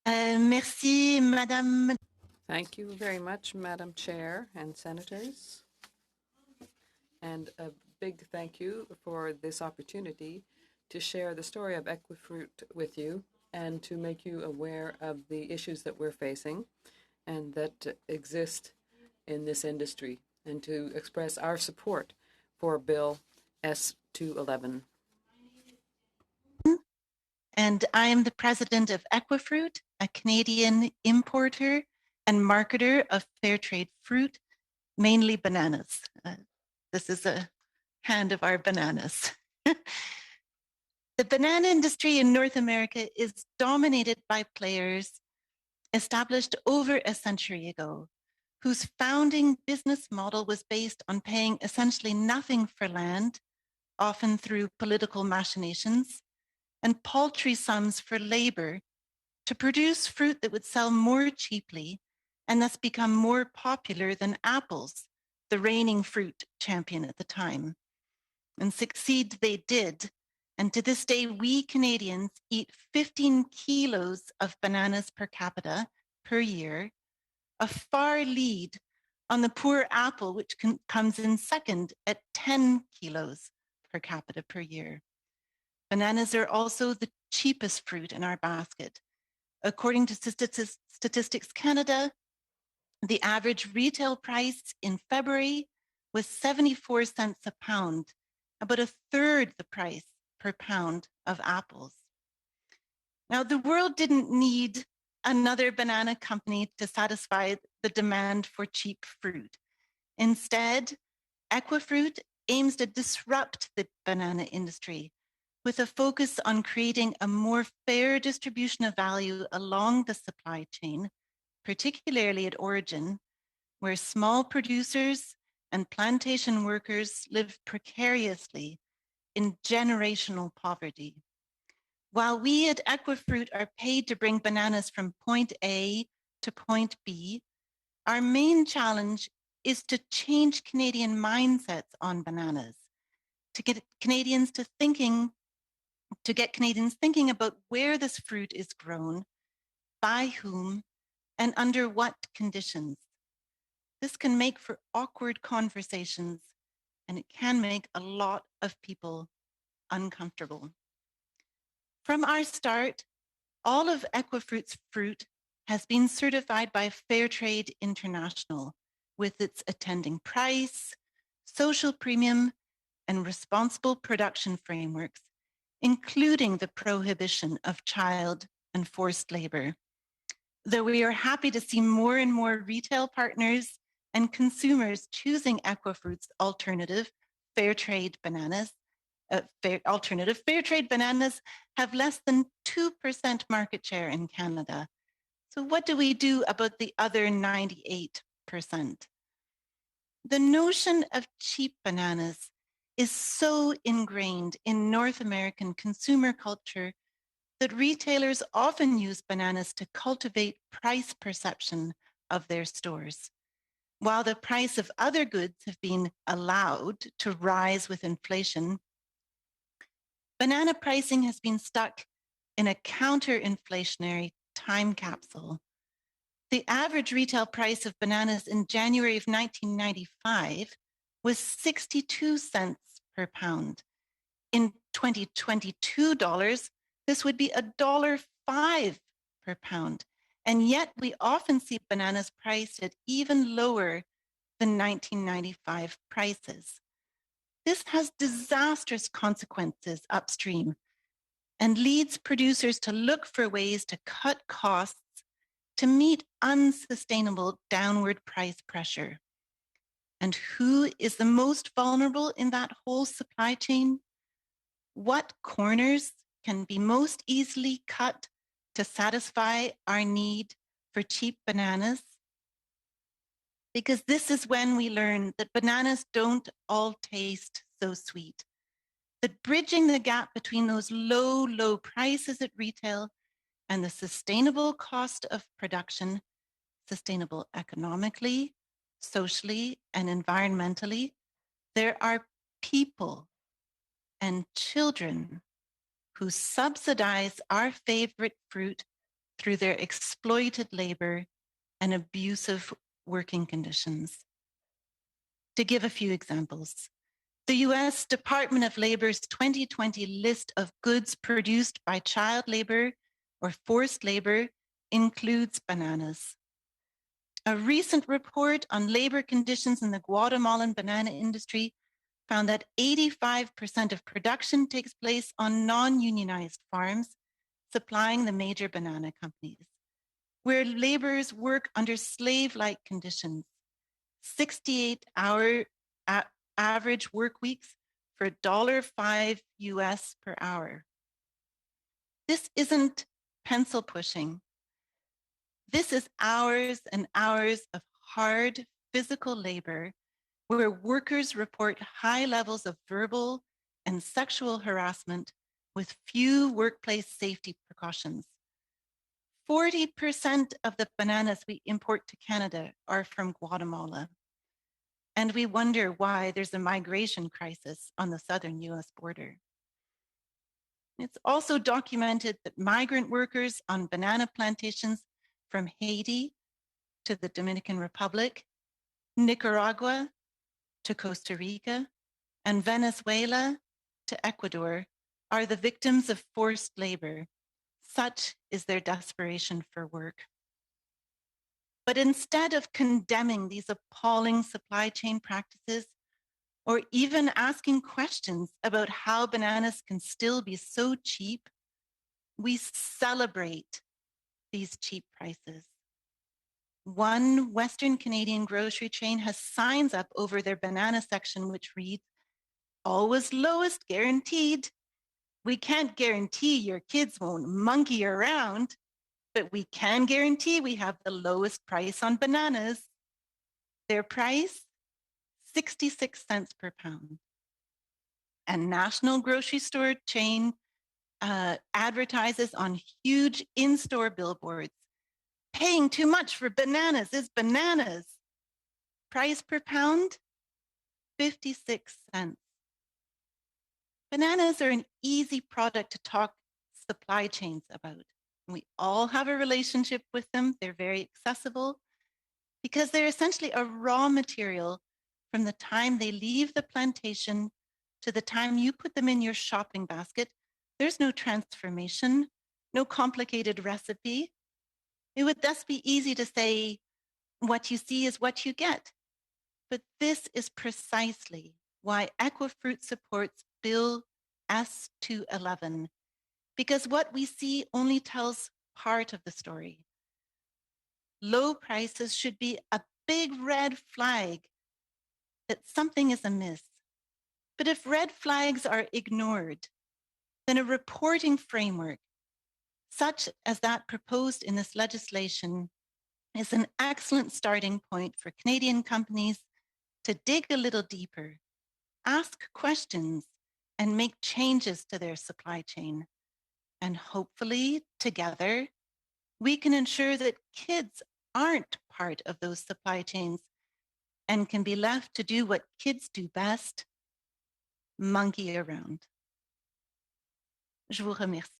Merci, Madame. Thank you very much, Madam Chair and Senators. And a big thank you for this opportunity to share the story of Équifruit with you and to make you aware of the issues that we're facing and that exist in this industry, and to express our support for Bill S-211. And I am the president of Équifruit, a Canadian importer and marketer of fair trade fruit, mainly bananas. This is a hand of our bananas. The banana industry in North America is dominated by players established over a century ago, whose founding business model was based on paying essentially nothing for land, often through political machinations, and paltry sums for labor to produce fruit that would sell more cheaply and thus become more popular than apples, the reigning fruit champion at the time. And succeed they did. And to this day, we Canadians eat 15 kilos of bananas per capita per year, a far lead on the poor apple, which comes in second at 10 kilos per capita per year. Bananas are also the cheapest fruit in our basket. According to Statistics Canada, the average retail price in February was 74 cents a pound, about a third the price per pound of apples. Now, the world didn't need another banana company to satisfy the demand for cheap fruit. Instead, Équifruit aims to disrupt the banana industry with a focus on creating a more fair distribution of value along the supply chain, particularly at origin, where small producers and plantation workers live precariously in generational poverty. While we at Équifruit are paid to bring bananas from point A to point B, our main challenge is to change Canadian mindsets on bananas, to get Canadians thinking about where this fruit is grown, by whom, and under what conditions. This can make for awkward conversations, and it can make a lot of people uncomfortable. From our start, all of Équifruit's fruit has been certified by Fairtrade International with its attending price, social premium, and responsible production frameworks, including the prohibition of child and forced labor. Though we are happy to see more and more retail partners and consumers choosing Équifruit's alternative fair trade bananas, fair trade bananas have less than 2% market share in Canada. So what do we do about the other 98%? The notion of cheap bananas is so ingrained in North American consumer culture that retailers often use bananas to cultivate price perception of their stores. While the price of other goods have been allowed to rise with inflation, banana pricing has been stuck in a counter-inflationary time capsule. The average retail price of bananas in January of 1995 was 62 cents per pound. In 2022 dollars, this would be $1.05 per pound. And yet we often see bananas priced at even lower than 1995 prices. This has disastrous consequences upstream and leads producers to look for ways to cut costs to meet unsustainable downward price pressure. And who is the most vulnerable in that whole supply chain? What corners can be most easily cut to satisfy our need for cheap bananas? Because this is when we learn that bananas don't all taste so sweet. That bridging the gap between those low prices at retail and the sustainable cost of production, sustainable economically, socially, and environmentally, there are people and children who subsidize our favorite fruit through their exploited labor and abusive working conditions. To give a few examples, the US Department of Labor's 2020 list of goods produced by child labor or forced labor includes bananas. A recent report on labor conditions in the Guatemalan banana industry found that 85% of production takes place on non-unionized farms, supplying the major banana companies, where laborers work under slave-like conditions, 68-hour average work weeks for $5 US per hour. This isn't pencil pushing. This is hours and hours of hard physical labor where workers report high levels of verbal and sexual harassment with few workplace safety precautions. 40% of the bananas we import to Canada are from Guatemala. And we wonder why there's a migration crisis on the southern US border. It's also documented that migrant workers on banana plantations from Haiti to the Dominican Republic, Nicaragua to Costa Rica, and Venezuela to Ecuador are the victims of forced labor. Such is their desperation for work. But instead of condemning these appalling supply chain practices, or even asking questions about how bananas can still be so cheap, we celebrate these cheap prices. One Western Canadian grocery chain has signs up over their banana section which reads, "Always lowest guaranteed." We can't guarantee your kids won't monkey around, but we can guarantee we have the lowest price on bananas. Their price, 66 cents per pound. A national grocery store chain advertises on huge in-store billboards, "Paying too much for bananas is bananas." Price per pound, 56 cents. Bananas are an easy product to talk supply chains about. We all have a relationship with them. They're very accessible because they're essentially a raw material from the time they leave the plantation to the time you put them in your shopping basket. There's no transformation, no complicated recipe. It would thus be easy to say, what you see is what you get. But this is precisely why Équifruit supports Bill S-211, because what we see only tells part of the story. Low prices should be a big red flag that something is amiss. But if red flags are ignored, then a reporting framework, such as that proposed in this legislation, is an excellent starting point for Canadian companies to dig a little deeper, ask questions, and make changes to their supply chain. And hopefully, together, we can ensure that kids aren't part of those supply chains and can be left to do what kids do best, monkey around. Je vous remercie.